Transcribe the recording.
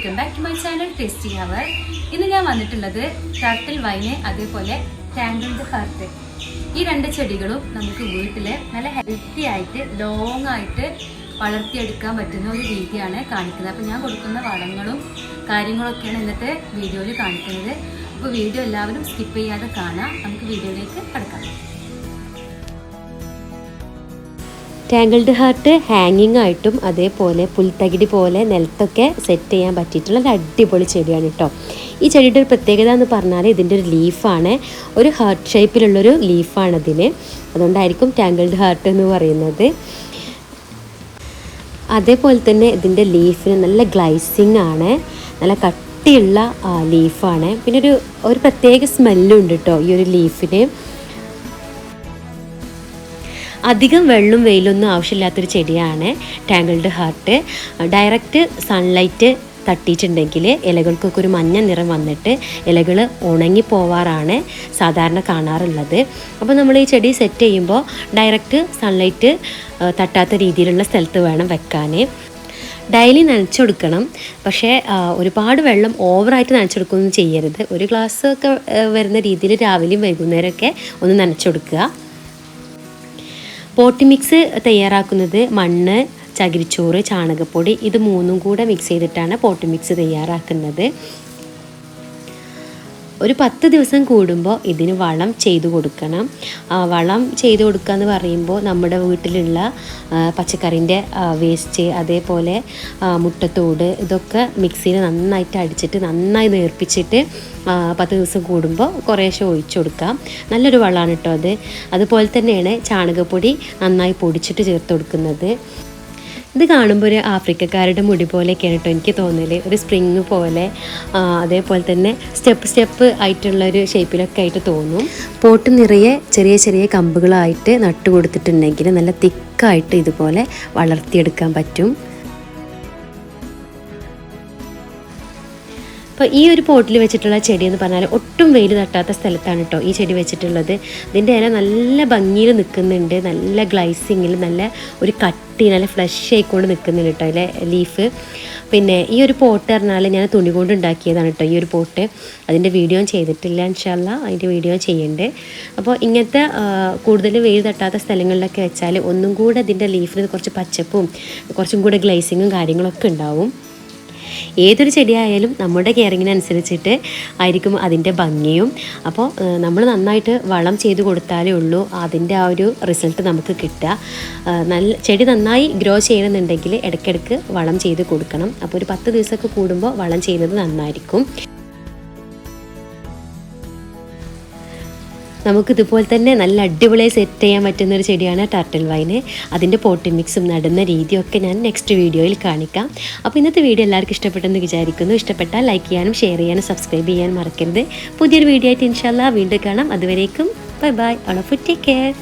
Welcome back to my channel tasting hour. ഇന്ന് ഞാൻ വന്നിട്ടുള്ളത് ടർട്ടിൽ വൈന് അതേപോലെ ടാങ്കിൾഡ് ഹാർട്ട്. ഈ രണ്ട് ചെടികളും നമുക്ക് വീട്ടിൽ നല്ല ഹെൽത്തി ആയിട്ട് ലോങ് ആയിട്ട് വളർത്തിയെടുക്കാൻ പറ്റുന്ന ഒരു രീതിയാണ് കാണിക്കുന്നത്. അപ്പോൾ ഞാൻ കൊടുക്കുന്ന വളങ്ങളും കാര്യങ്ങളൊക്കെയാണ് ഇന്നത്തെ വീഡിയോയിൽ കാണിക്കുന്നത്. അപ്പോൾ വീഡിയോ എല്ലാവരും സ്കിപ്പ് ചെയ്യാതെ കാണാം. നമുക്ക് വീഡിയോയിലേക്ക് കടക്കാം. ടാങ്കിൾഡ് ഹാർട്ട് ഹാങ്ങിങ് ആയിട്ടും അതേപോലെ പുൽത്തകിടി പോലെ നിലത്തൊക്കെ സെറ്റ് ചെയ്യാൻ പറ്റിയിട്ടുള്ള ഒരു അടിപൊളി ചെടിയാണ് കേട്ടോ. ഈ ചെടിയുടെ ഒരു പ്രത്യേകത എന്ന് പറഞ്ഞാൽ ഇതിൻ്റെ ഒരു ലീഫാണ്, ഒരു ഹാർട്ട് ഷേപ്പിലുള്ളൊരു ലീഫാണ് അതിന്. അതുകൊണ്ടായിരിക്കും ടാങ്കിൾഡ് ഹാർട്ട് എന്ന് പറയുന്നത്. അതേപോലെ തന്നെ ഇതിൻ്റെ ലീഫിന് നല്ല ഗ്ലൈസിങ് ആണ്, നല്ല കട്ടിയുള്ള ലീഫാണ്. പിന്നെ ഒരു പ്രത്യേക സ്മെല്ലും ഉണ്ട് കേട്ടോ ഈ ഒരു ലീഫിന്. അധികം വെള്ളവും വെയിലൊന്നും ആവശ്യമില്ലാത്തൊരു ചെടിയാണ് ടാങ്കിൾഡ് ഹാർട്ട്. ഡയറക്റ്റ് സൺലൈറ്റ് തട്ടിയിട്ടുണ്ടെങ്കിൽ ഇലകൾക്കൊക്കെ ഒരു മഞ്ഞ നിറം വന്നിട്ട് ഇലകൾ ഉണങ്ങിപ്പോവാറാണ് സാധാരണ കാണാറുള്ളത്. അപ്പോൾ നമ്മൾ ഈ ചെടി സെറ്റ് ചെയ്യുമ്പോൾ ഡയറക്റ്റ് സൺലൈറ്റ് തട്ടാത്ത രീതിയിലുള്ള സ്ഥലത്ത് വേണം വെക്കാൻ. ഡെയിലി നനച്ചെടുക്കണം, പക്ഷേ ഒരുപാട് വെള്ളം ഓവറായിട്ട് നനച്ചെടുക്കുകയൊന്നും ചെയ്യരുത്. ഒരു ഗ്ലാസ് ഒക്കെ വരുന്ന രീതിയിൽ രാവിലെയും വൈകുന്നേരമൊക്കെ ഒന്ന് നനച്ചെടുക്കുക. പോട്ടി മിക്സ് തയ്യാറാക്കുന്നത് മണ്ണ്, ചകിരിച്ചോറ്, ചാണകപ്പൊടി ഇത് മൂന്നും കൂടെ മിക്സ് ചെയ്തിട്ടാണ് പോട്ടി മിക്സ് തയ്യാറാക്കുന്നത്. ഒരു 10 ദിവസം കൂടുമ്പോൾ ഇതിന് വളം ചെയ്തു കൊടുക്കണം. വളം ചെയ്തു കൊടുക്കുക എന്ന് പറയുമ്പോൾ നമ്മുടെ വീട്ടിലുള്ള പച്ചക്കറിൻ്റെ വേസ്റ്റ് അതേപോലെ മുട്ടത്തോട് ഇതൊക്കെ മിക്സിയിൽ നന്നായിട്ട് അടിച്ചിട്ട് നന്നായി നേർപ്പിച്ചിട്ട് 10 ദിവസം കൂടുമ്പോൾ കുറേശ്ശെ ഒഴിച്ചു കൊടുക്കാം. നല്ലൊരു വളമാണ് കേട്ടോ അത്. അതുപോലെ തന്നെയാണ് ചാണകപ്പൊടി നന്നായി പൊടിച്ചിട്ട് ചേർത്ത് കൊടുക്കുന്നത്. ഇത് കാണുമ്പോൾ ഒരു ആഫ്രിക്കക്കാരുടെ മുടി പോലെയൊക്കെയാണ് കേട്ടോ എനിക്ക് തോന്നല്. ഒരു സ്പ്രിങ് പോലെ അതേപോലെ തന്നെ സ്റ്റെപ്പ് ആയിട്ടുള്ളൊരു ഷേപ്പിലൊക്കെ ആയിട്ട് തോന്നും. പോട്ട് നിറയെ ചെറിയ ചെറിയ കമ്പുകളായിട്ട് നട്ടു കൊടുത്തിട്ടുണ്ടെങ്കിൽ നല്ല തിക്കായിട്ട് ഇതുപോലെ വളർത്തിയെടുക്കാൻ പറ്റും. അപ്പോൾ ഈ ഒരു പോട്ടിൽ വെച്ചിട്ടുള്ള ചെടി എന്ന് പറഞ്ഞാൽ ഒട്ടും വെയിൽ തട്ടാത്ത സ്ഥലത്താണ് കേട്ടോ ഈ ചെടി വെച്ചിട്ടുള്ളത്. ഇതിൻ്റെ ഇല നല്ല ഭംഗിയിൽ നിൽക്കുന്നുണ്ട്, നല്ല ഗ്ലൈസിങ്ങിൽ നല്ല ഒരു കട്ടി നല്ല ഫ്ലഷ് ആയിക്കൊണ്ട് നിൽക്കുന്നുണ്ട് കേട്ടോ അതിലെ ലീഫ്. പിന്നെ ഈ ഒരു പോട്ട് പറഞ്ഞാൽ ഞാൻ തുണി കൊണ്ട് ഉണ്ടാക്കിയതാണ് കേട്ടോ ഈ ഒരു പോട്ട്. അതിൻ്റെ വീഡിയോ ചെയ്തിട്ടില്ല, ഇൻഷാ അല്ലാ അതിൻ്റെ വീഡിയോ ചെയ്യുന്നുണ്ട്. അപ്പോൾ ഇങ്ങനത്തെ കൂടുതൽ വെയിൽ തട്ടാത്ത സ്ഥലങ്ങളിലൊക്കെ വെച്ചാൽ ഒന്നും കൂടെ ഇതിൻ്റെ ലീഫിന് കുറച്ച് പച്ചപ്പും കുറച്ചും കൂടെ ഗ്ലൈസിങ്ങും കാര്യങ്ങളൊക്കെ ഉണ്ടാവും. ഏതൊരു ചെടിയായാലും നമ്മുടെ കെയറിങ്ങിനനുസരിച്ചിട്ട് ആയിരിക്കും അതിൻ്റെ ഭംഗിയും. അപ്പോൾ നമ്മൾ നന്നായിട്ട് വളം ചെയ്ത് കൊടുത്താലേ ഉള്ളൂ അതിൻ്റെ ആ ഒരു റിസൾട്ട് നമുക്ക് കിട്ടുക. ചെടി നന്നായി ഗ്രോ ചെയ്യണമെന്നുണ്ടെങ്കിൽ ഇടയ്ക്കിടയ്ക്ക് വളം ചെയ്ത് കൊടുക്കണം. അപ്പോൾ ഒരു 10 ദിവസമൊക്കെ കൂടുമ്പോൾ വളം ചെയ്യുന്നത് നന്നായിരിക്കും. നമുക്കിതുപോലെ തന്നെ നല്ല അടിപൊളിയായി സെറ്റ് ചെയ്യാൻ പറ്റുന്ന ഒരു ചെടിയാണ് ടർട്ടിൽ വൈന്. അതിൻ്റെ പോട്ടി മിക്സും നടുന്ന രീതിയൊക്കെ ഞാൻ നെക്സ്റ്റ് വീഡിയോയിൽ കാണിക്കാം. അപ്പോൾ ഇന്നത്തെ വീഡിയോ എല്ലാവർക്കും ഇഷ്ടപ്പെട്ടെന്ന് വിചാരിക്കുന്നു. ഇഷ്ടപ്പെട്ടാൽ ലൈക്ക് ചെയ്യാനും ഷെയർ ചെയ്യാനും സബ്സ്ക്രൈബ് ചെയ്യാനും മറക്കരുത്. പുതിയൊരു വീഡിയോ ആയിട്ട് ഇൻഷാ അല്ലാ വീണ്ടും കാണാം. അതുവരേക്കും bye bye. All of you take care.